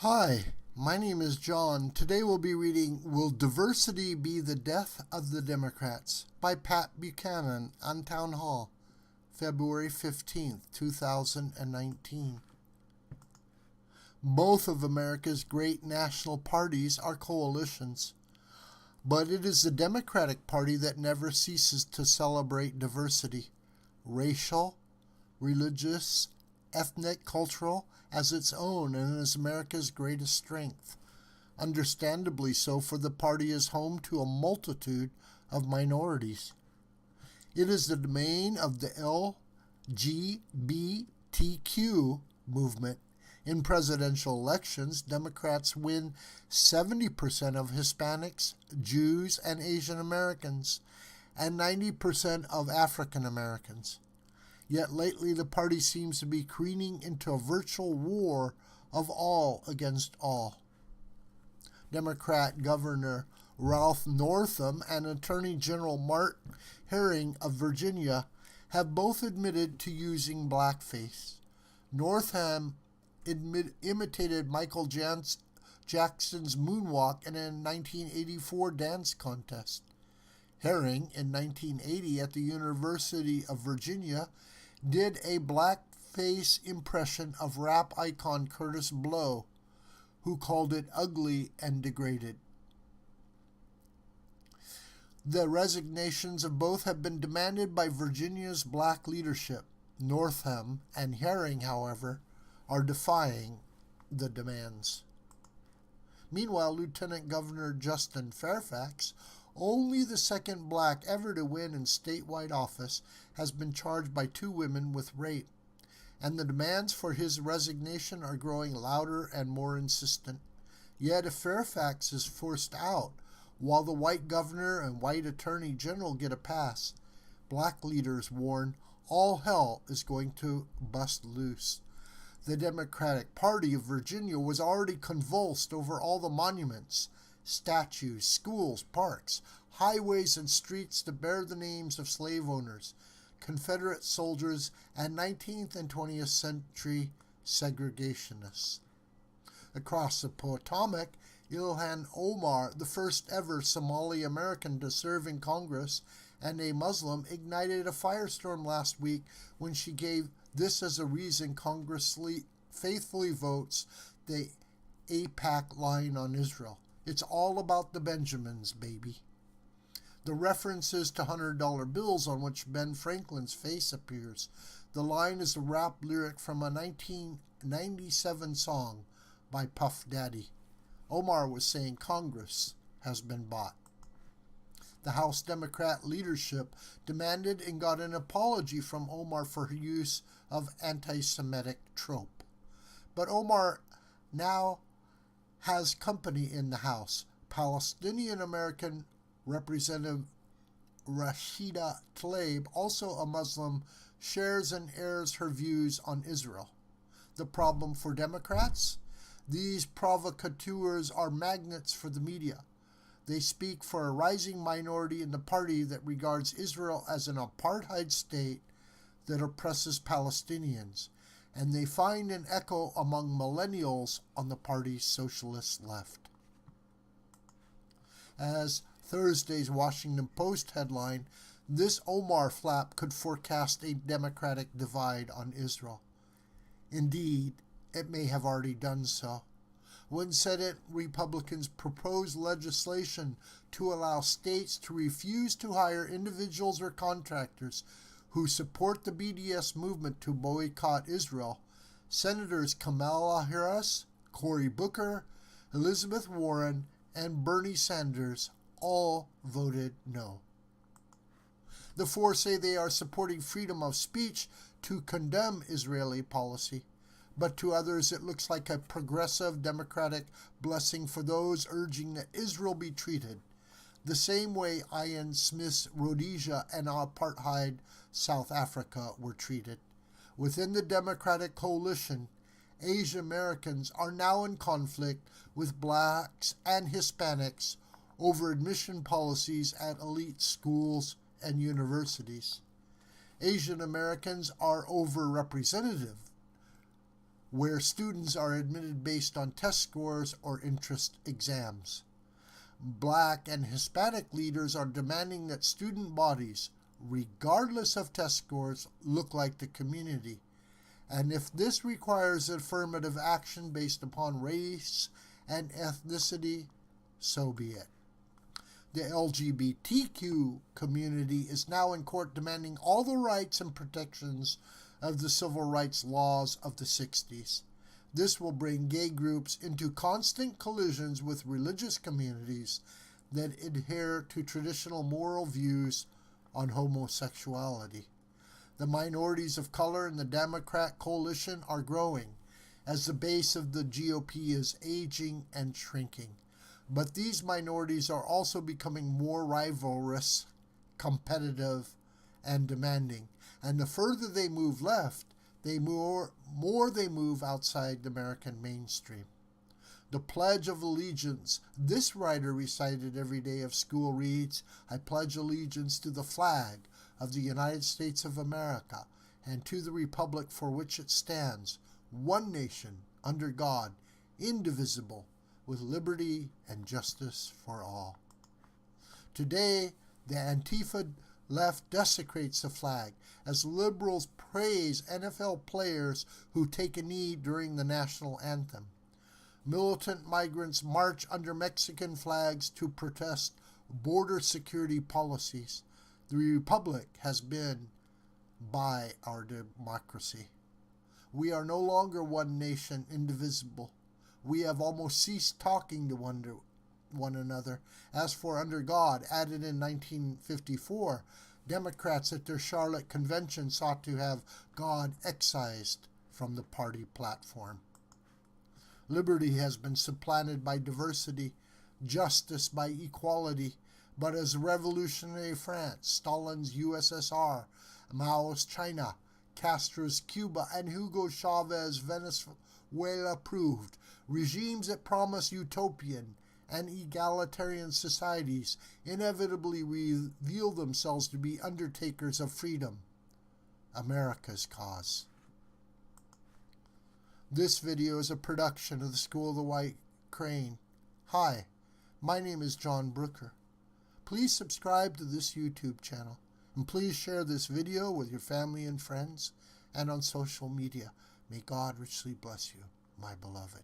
Hi, my name is John. Today we'll be reading Will Diversity Be the Death of the Democrats by Pat Buchanan on Townhall, February 15th, 2019. Both of America's great national parties are coalitions, but it is the Democratic Party that never ceases to celebrate diversity, racial, religious, ethnic, cultural, as its own and is America's greatest strength. Understandably so, for the party is home to a multitude of minorities. It is the domain of the LGBTQ movement. In presidential elections, Democrats win 70% of Hispanics, Jews, and Asian Americans, and 90% of African Americans. Yet lately the party seems to be careening into a virtual war of all against all. Democrat Governor Ralph Northam and Attorney General Mark Herring of Virginia have both admitted to using blackface. Northam imitated Michael Jackson's moonwalk in a 1984 dance contest. Herring, in 1980 at the University of Virginia, did a blackface impression of rap icon Curtis Blow, who called it ugly and degraded. The resignations of both have been demanded by Virginia's black leadership. Northam and Herring, however, are defying the demands. Meanwhile, Lieutenant Governor Justin Fairfax, only the second black ever to win in statewide office, has been charged by 2 women with rape, and the demands for his resignation are growing louder and more insistent. Yet if Fairfax is forced out, while the white governor and white attorney general get a pass, black leaders warn all hell is going to bust loose. The Democratic Party of Virginia was already convulsed over all the monuments, statues, schools, parks, highways, and streets that bear the names of slave owners, Confederate soldiers, and 19th and 20th century segregationists. Across the Potomac, Ilhan Omar, the first ever Somali American to serve in Congress and a Muslim, ignited a firestorm last week when she gave this as a reason Congress faithfully votes the AIPAC line on Israel. It's all about the Benjamins, baby. The references to $100 bills on which Ben Franklin's face appears. The line is a rap lyric from a 1997 song by Puff Daddy. Omar was saying Congress has been bought. The House Democrat leadership demanded and got an apology from Omar for her use of anti-Semitic trope. But Omar now has company in the House. Palestinian-American Representative Rashida Tlaib, also a Muslim, shares and airs her views on Israel. The problem for Democrats? These provocateurs are magnets for the media. They speak for a rising minority in the party that regards Israel as an apartheid state that oppresses Palestinians, and they find an echo among millennials on the party's socialist left. As Thursday's Washington Post headline, this Omar flap could forecast a Democratic divide on Israel. Indeed, it may have already done so. When Senate Republicans proposed legislation to allow states to refuse to hire individuals or contractors who support the BDS movement to boycott Israel, Senators Kamala Harris, Cory Booker, Elizabeth Warren, and Bernie Sanders all voted no. The 4 say they are supporting freedom of speech to condemn Israeli policy, but to others it looks like a progressive democratic blessing for those urging that Israel be treated the same way Ian Smith's Rhodesia and apartheid South Africa were treated. Within the Democratic coalition, Asian Americans are now in conflict with blacks and Hispanics over admission policies at elite schools and universities. Asian Americans are overrepresented where students are admitted based on test scores or interest exams. Black and Hispanic leaders are demanding that student bodies, regardless of test scores, look like the community. And if this requires affirmative action based upon race and ethnicity, so be it. The LGBTQ community is now in court demanding all the rights and protections of the civil rights laws of the 60s. This will bring gay groups into constant collisions with religious communities that adhere to traditional moral views on homosexuality. The minorities of color in the Democrat coalition are growing as the base of the GOP is aging and shrinking. But these minorities are also becoming more rivalrous, competitive, and demanding. And the further they move left, the more they move outside the American mainstream. The Pledge of Allegiance this writer recited every day of school reads, "I pledge allegiance to the flag of the United States of America and to the republic for which it stands, one nation, under God, indivisible, with liberty and justice for all." Today, the Antifa left desecrates the flag as liberals praise NFL players who take a knee during the national anthem. Militant migrants march under Mexican flags to protest border security policies. The republic has been by our democracy. We are no longer one nation, indivisible. We have almost ceased talking to one another. As for under God, added in 1954, Democrats at their Charlotte convention sought to have God excised from the party platform. Liberty has been supplanted by diversity, justice by equality, but as revolutionary France, Stalin's USSR, Mao's China, Castro's Cuba, and Hugo Chavez's Venezuela proved, regimes that promise utopian and egalitarian societies inevitably reveal themselves to be undertakers of freedom, America's cause. This video is a production of the School of the White Crane. Hi, my name is John Brooker. Please subscribe to this YouTube channel, and please share this video with your family and friends and on social media. May God richly bless you, my beloved.